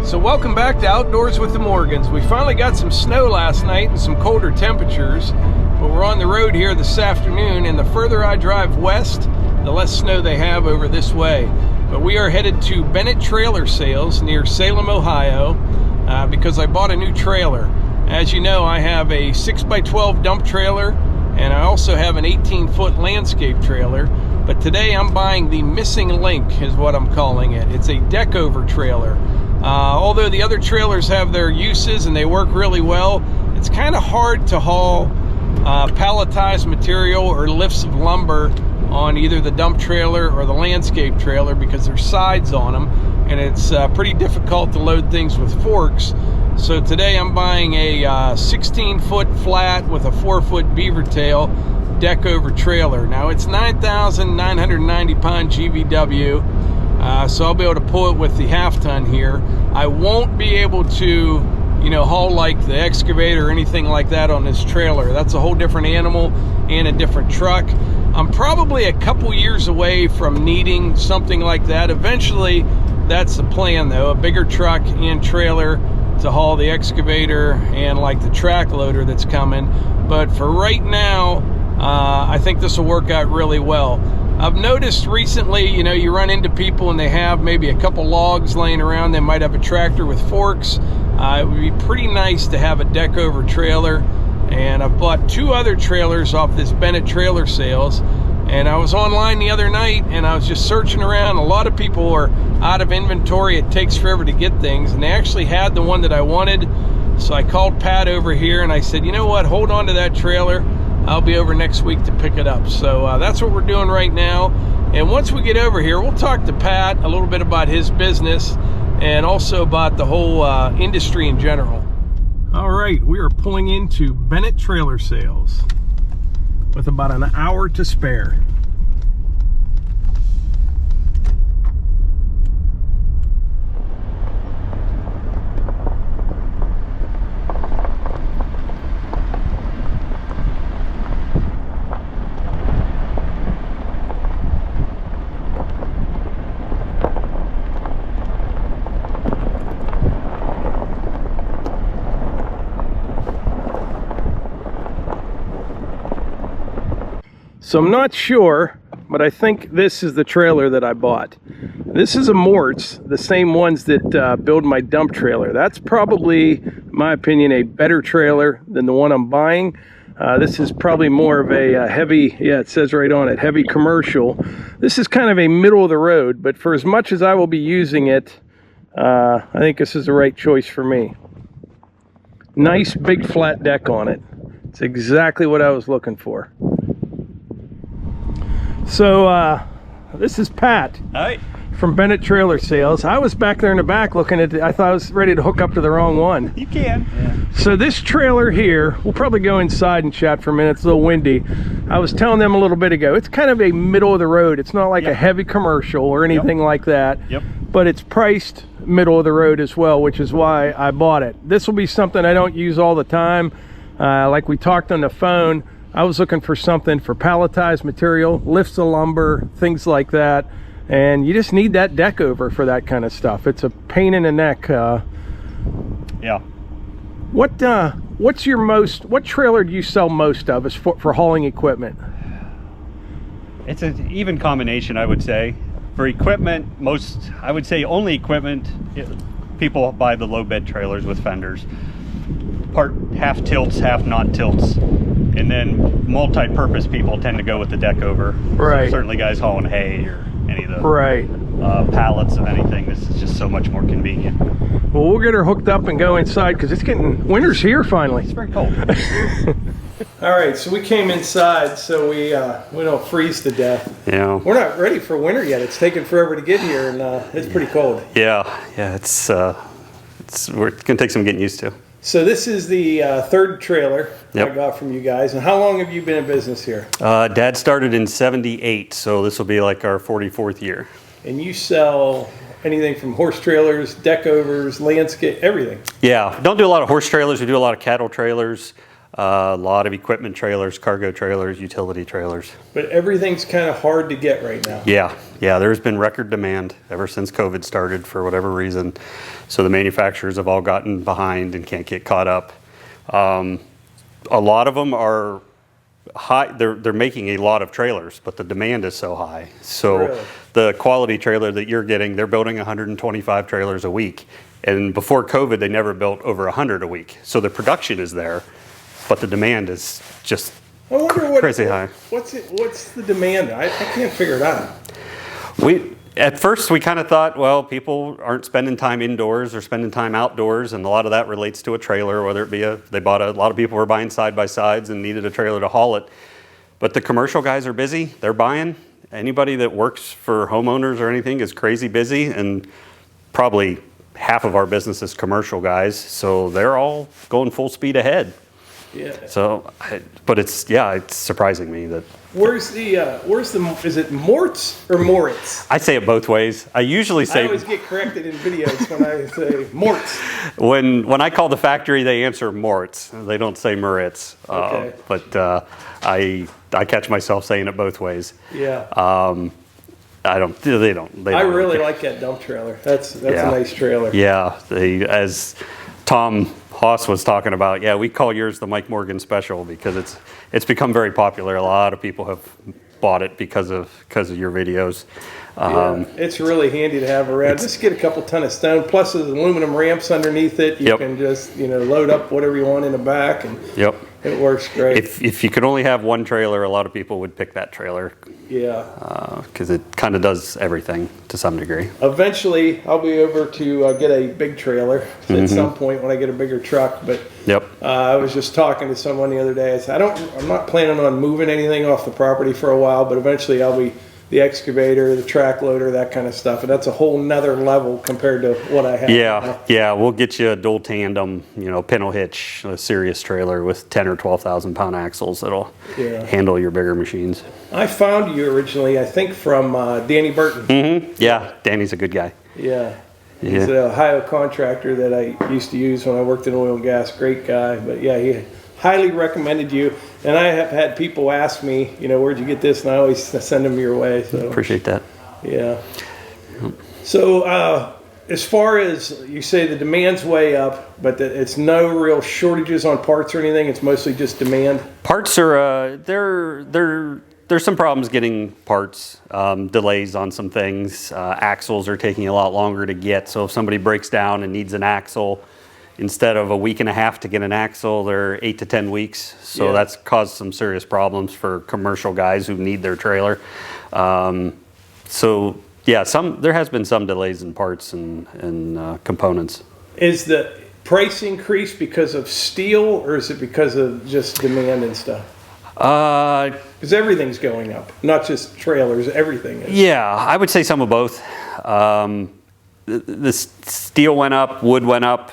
So welcome back to Outdoors with the Morgans. We finally got some snow last night and some colder temperatures, but we're on the road here this afternoon, and the further I drive west, the less snow they have over this way. But we are headed to Bennette Trailer Sales near Salem, Ohio, because I bought a new trailer. As you know, I have a 6x12 dump trailer, and I also have an 18-foot landscape trailer. But today I'm buying the missing link, is what I'm calling it. It's a deck over trailer. Although the other trailers have their uses and they work really well, it's kind of hard to haul palletized material or lifts of lumber on either the dump trailer or the landscape trailer because there's sides on them, and it's pretty difficult to load things with forks. So today I'm buying a 16-foot flat with a 4-foot beaver tail deck over trailer. Now it's 9,990 pound GVW. So I'll be able to pull it with the half ton here. I won't be able to, haul like the Excavator or anything like that on this trailer. That's a whole different animal and a different truck. I'm probably a couple years away from needing something like that. Eventually, that's the plan though, a bigger truck and trailer to haul the Excavator and like the track loader that's coming. But for right now, I think this will work out really well. I've noticed recently, you run into people and they have maybe a couple logs laying around. They might have a tractor with forks. It would be pretty nice to have a deck over trailer. And I've bought 2 other trailers off this Bennette Trailer Sales. And I was online the other night and I was just searching around. A lot of people are out of inventory. It takes forever to get things. And they actually had the one that I wanted. So I called Pat over here and I said, you know what, hold on to that trailer. I'll be over next week to pick it up. So that's what we're doing right now. And once we get over here, we'll talk to Pat a little bit about his business and also about the whole industry in general. All right, we are pulling into Bennette Trailer Sales with about an hour to spare. So I'm not sure, but I think this is the trailer that I bought. This is a Mort's, the same ones that build my dump trailer. That's probably, in my opinion, a better trailer than the one I'm buying. This is probably more of a heavy, it says right on it, heavy commercial. This is kind of a middle of the road, but for as much as I will be using it, I think this is the right choice for me. Nice big flat deck on it. It's exactly what I was looking for. So this is Pat. Hi. From Bennette Trailer Sales. I was back there in the back looking at it. I thought I was ready to hook up to the wrong one. You can. Yeah. So this trailer here, we'll probably go inside and chat for a minute. It's a little windy. I was telling them a little bit ago, it's kind of a middle of the road. It's not like a heavy commercial or anything like that. Yep. But it's priced middle of the road as well, which is why I bought it. This will be something I don't use all the time. Like we talked on the phone, I was looking for something for palletized material, lifts of lumber, things like that. And you just need that deck over for that kind of stuff. It's a pain in the neck. Yeah. What trailer do you sell most of as for hauling equipment? It's an even combination, I would say. For equipment, I would say only equipment, people buy the low bed trailers with fenders. Part half tilts, half not tilts. And then multi-purpose people tend to go with the deck over. Right. So certainly guys hauling hay or any of the pallets of anything. This is just so much more convenient. Well, we'll get her hooked up and go inside because it's getting, winter's here finally. It's very cold. All right, so we came inside so we don't freeze to death. Yeah. We're not ready for winter yet. It's taken forever to get here, and it's pretty cold. Yeah, it's gonna take some getting used to. So this is the third trailer Yep. I got from you guys. And how long have you been in business here? Dad started in '78, so this will be like our 44th year. And you sell anything from horse trailers, deck overs, landscape, everything. Yeah, don't do a lot of horse trailers. We do a lot of cattle trailers. a lot of equipment trailers, cargo trailers, utility trailers. But everything's kind of hard to get right now. Yeah, there's been record demand ever since COVID started for whatever reason. So the manufacturers have all gotten behind and can't get caught up. A lot of them are high, they're making a lot of trailers, but the demand is so high. So Really? The quality trailer that you're getting, they're building 125 trailers a week. And before COVID, they never built over 100 a week. So the production is there, but the demand is just I wonder crazy high. What's the demand? I can't figure it out. At first, we kind of thought, well, people aren't spending time indoors or spending time outdoors, and a lot of that relates to a trailer, whether it be a lot of people were buying side-by-sides and needed a trailer to haul it. But the commercial guys are busy. They're buying. Anybody that works for homeowners or anything is crazy busy, and probably half of our business is commercial guys, so they're all going full speed ahead. Yeah. So, but it's surprising me that. Where's the is it Mortz or Moritz? I say it both ways. I usually say. I always get corrected in videos when I say Mortz. When I call the factory, they answer Moritz. They don't say Moritz. Okay. But I catch myself saying it both ways. Yeah. They don't. I really like that dump trailer. That's a nice trailer. Yeah. As Tom Haas was talking about, we call yours the Mike Morgan Special because it's become very popular. A lot of people have bought it because of your videos. It's really handy to have around. Just get a couple ton of stone, plus there's aluminum ramps underneath it. You can just load up whatever you want in the back, and it works great. If you could only have one trailer, a lot of people would pick that trailer. Yeah. Because it kind of does everything to some degree. Eventually, I'll be over to get a big trailer at some point when I get a bigger truck. But I was just talking to someone the other day. I said, I'm not planning on moving anything off the property for a while, but eventually I'll be the excavator, the track loader, that kind of stuff. And that's a whole nother level compared to what I have now. We'll get you a dual tandem, pintle hitch, a serious trailer with 10 or 12,000 pound axles that'll handle your bigger machines. I found you originally, I think, from Danny Burton. Yeah, Danny's a good guy. Yeah. He's an Ohio contractor that I used to use when I worked in oil and gas. Great guy. But he highly recommended you. And I have had people ask me, where'd you get this? And I always send them your way. So. Appreciate that. Yeah. So as far as you say, the demand's way up, but it's no real shortages on parts or anything. It's mostly just demand. Parts are there's some problems getting parts, delays on some things. Axles are taking a lot longer to get. So if somebody breaks down and needs an axle, instead of a week and a half to get an axle, they're 8 to 10 weeks. So that's caused some serious problems for commercial guys who need their trailer. There has been some delays in parts and components. Is the price increase because of steel, or is it because of just demand and stuff? Because everything's going up, not just trailers, everything is. Yeah, I would say some of both. The steel went up, wood went up.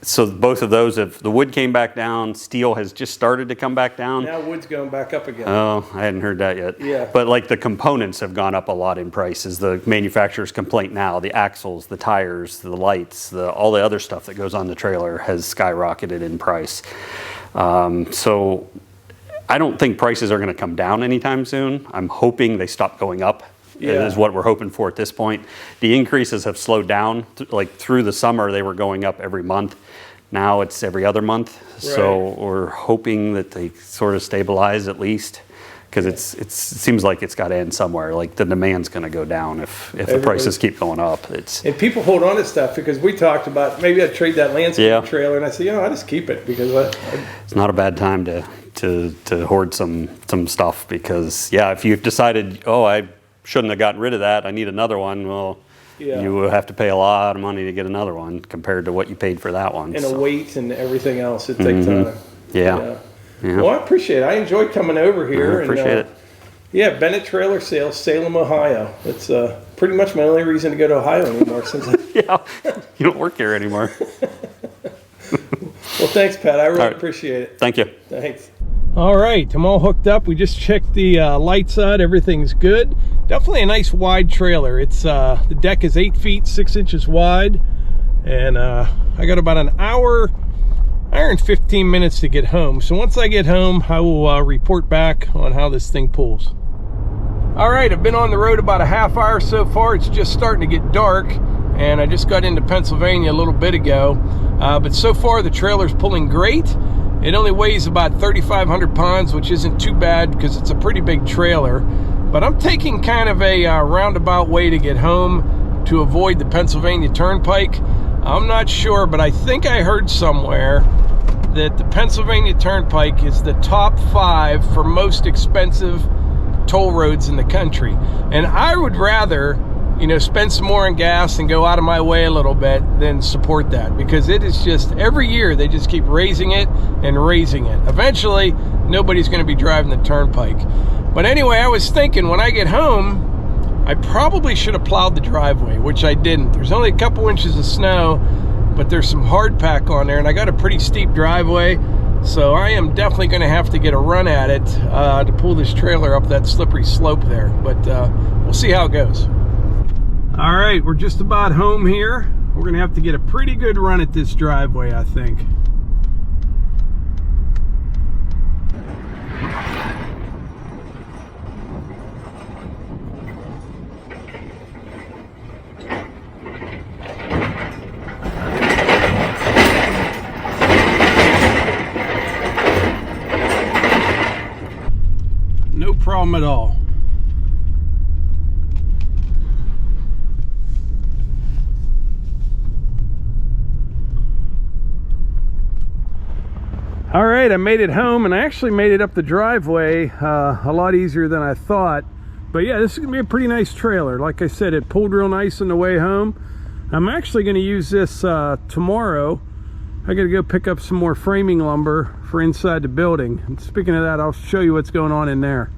So both of those, if the wood came back down, steel has just started to come back down. Now wood's going back up again. Oh, I hadn't heard that yet. Yeah. But like the components have gone up a lot in price is the manufacturer's complaint now. The axles, the tires, the lights, all the other stuff that goes on the trailer has skyrocketed in price. So I don't think prices are going to come down anytime soon. I'm hoping they stop going up. Is what we're hoping for at this point. The increases have slowed down. Like through the summer, they were going up every month. Now it's every other month. Right. So we're hoping that they sort of stabilize at least, because it seems like it's got to end somewhere. Like the demand's going to go down if the prices keep going up. And people hold on to stuff, because we talked about maybe I'd trade that landscape trailer, and I said, I just keep it because it's not a bad time to hoard some stuff, because if you've decided, I shouldn't have gotten rid of that, I need another one, well, you will have to pay a lot of money to get another one compared to what you paid for that one. And a weight and everything else, it takes time. Yeah. Well, I appreciate it. I enjoyed coming over here. I appreciate it. Yeah, Bennette Trailer Sales, Salem, Ohio. It's pretty much my only reason to go to Ohio anymore. Since you don't work here anymore. Well, thanks, Pat. I really appreciate it. Thank you. Thanks. All right, I'm all hooked up. We just checked the lights out. Everything's good. Definitely a nice wide trailer. It's the deck is 8 feet 6 inches wide, and I got about an hour hour and 15 minutes to get home. So once I get home, I will report back on how this thing pulls. All right, I've been on the road about a half hour so far. It's just starting to get dark, and I just got into Pennsylvania a little bit ago. But so far, the trailer's pulling great. It only weighs about 3,500 pounds, which isn't too bad because it's a pretty big trailer. But I'm taking kind of a roundabout way to get home to avoid the Pennsylvania Turnpike. I'm not sure, but I think I heard somewhere that the Pennsylvania Turnpike is the top 5 for most expensive toll roads in the country. And I would rather, you know, spend some more on gas and go out of my way a little bit than support that, because it is just, every year they just keep raising it and raising it. Eventually, nobody's going to be driving the turnpike. But anyway, I was thinking when I get home, I probably should have plowed the driveway, which I didn't. There's only a couple inches of snow, but there's some hard pack on there, and I got a pretty steep driveway, so I am definitely going to have to get a run at it to pull this trailer up that slippery slope there. But we'll see how it goes. All right, we're just about home here. We're going to have to get a pretty good run at this driveway, I think. No problem at all. All right, I made it home, and I actually made it up the driveway a lot easier than I thought. But yeah, this is gonna be a pretty nice trailer. Like I said, it pulled real nice on the way home. I'm actually gonna use this tomorrow. I gotta go pick up some more framing lumber for inside the building. And speaking of that, I'll show you what's going on in there.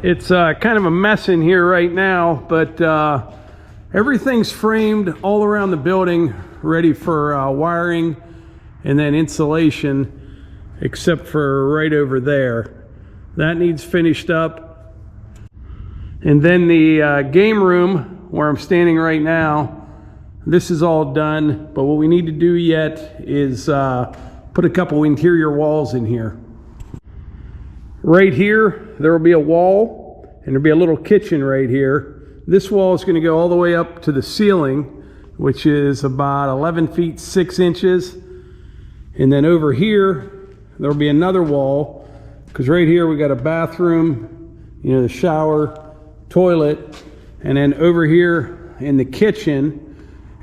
It's kind of a mess in here right now, but everything's framed all around the building, ready for wiring and then insulation, except for right over there. That needs finished up. And then the game room where I'm standing right now, this is all done, but what we need to do yet is put a couple interior walls in here. Right here, there will be a wall, and there'll be a little kitchen right here. This wall is going to go all the way up to the ceiling, which is about 11 feet 6 inches. And then over here, there'll be another wall, because right here we got a bathroom, you know, the shower, toilet, and then over here in the kitchen,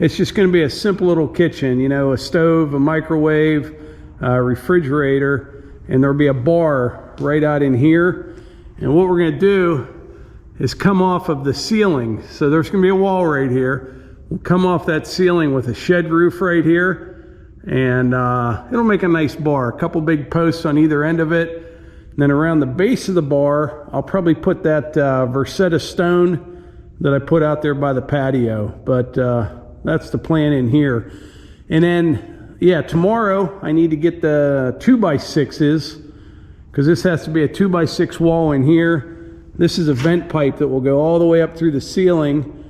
it's just going to be a simple little kitchen, you know, a stove, a microwave, a refrigerator, and there'll be a bar right out in here. And what we're going to do is come off of the ceiling. So there's going to be a wall right here. We'll come off that ceiling with a shed roof right here, and it'll make a nice bar. A couple big posts on either end of it. And then around the base of the bar, I'll probably put that Versetta stone that I put out there by the patio. But that's the plan in here. And then, yeah, tomorrow I need to get the 2x6s, because this has to be a 2x6 wall in here. This is a vent pipe that will go all the way up through the ceiling.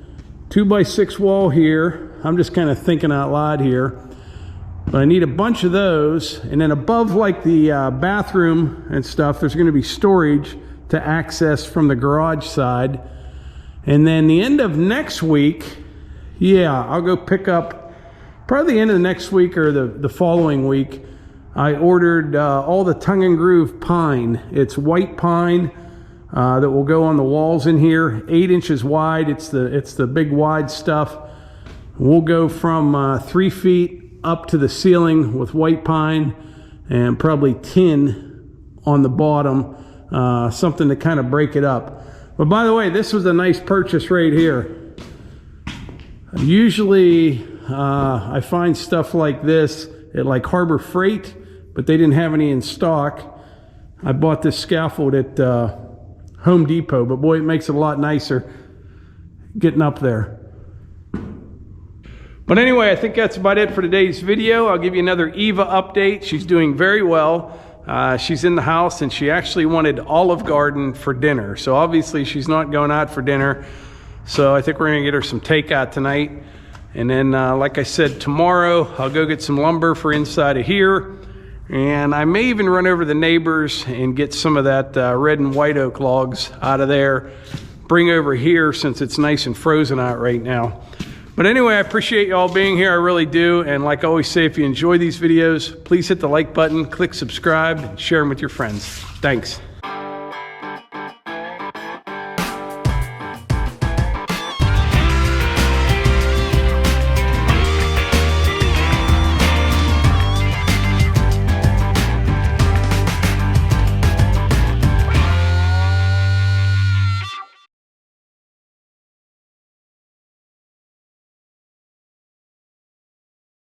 2x6 wall here. I'm just kind of thinking out loud here. But I need a bunch of those. And then above, like the bathroom and stuff, there's going to be storage to access from the garage side. And then the end of next week, yeah, I'll go pick up, probably the end of the next week or the following week, I ordered all the tongue and groove pine. It's white pine that will go on the walls in here, 8 inches wide. It's the big wide stuff. We'll go from 3 feet up to the ceiling with white pine, and probably tin on the bottom, something to kind of break it up. But by the way, this was a nice purchase right here. Usually I find stuff like this at like Harbor Freight, but they didn't have any in stock. I bought this scaffold at Home Depot, but boy, it makes it a lot nicer getting up there. But anyway, I think that's about it for today's video. I'll give you another Eva update. She's doing very well. She's in the house, and she actually wanted Olive Garden for dinner. So obviously she's not going out for dinner. So I think we're gonna get her some takeout tonight. And then, like I said, tomorrow I'll go get some lumber for inside of here. And I may even run over to the neighbors and get some of that red and white oak logs out of there. Bring over here since it's nice and frozen out right now. But anyway, I appreciate y'all being here. I really do. And like I always say, if you enjoy these videos, please hit the like button, click subscribe, and share them with your friends. Thanks.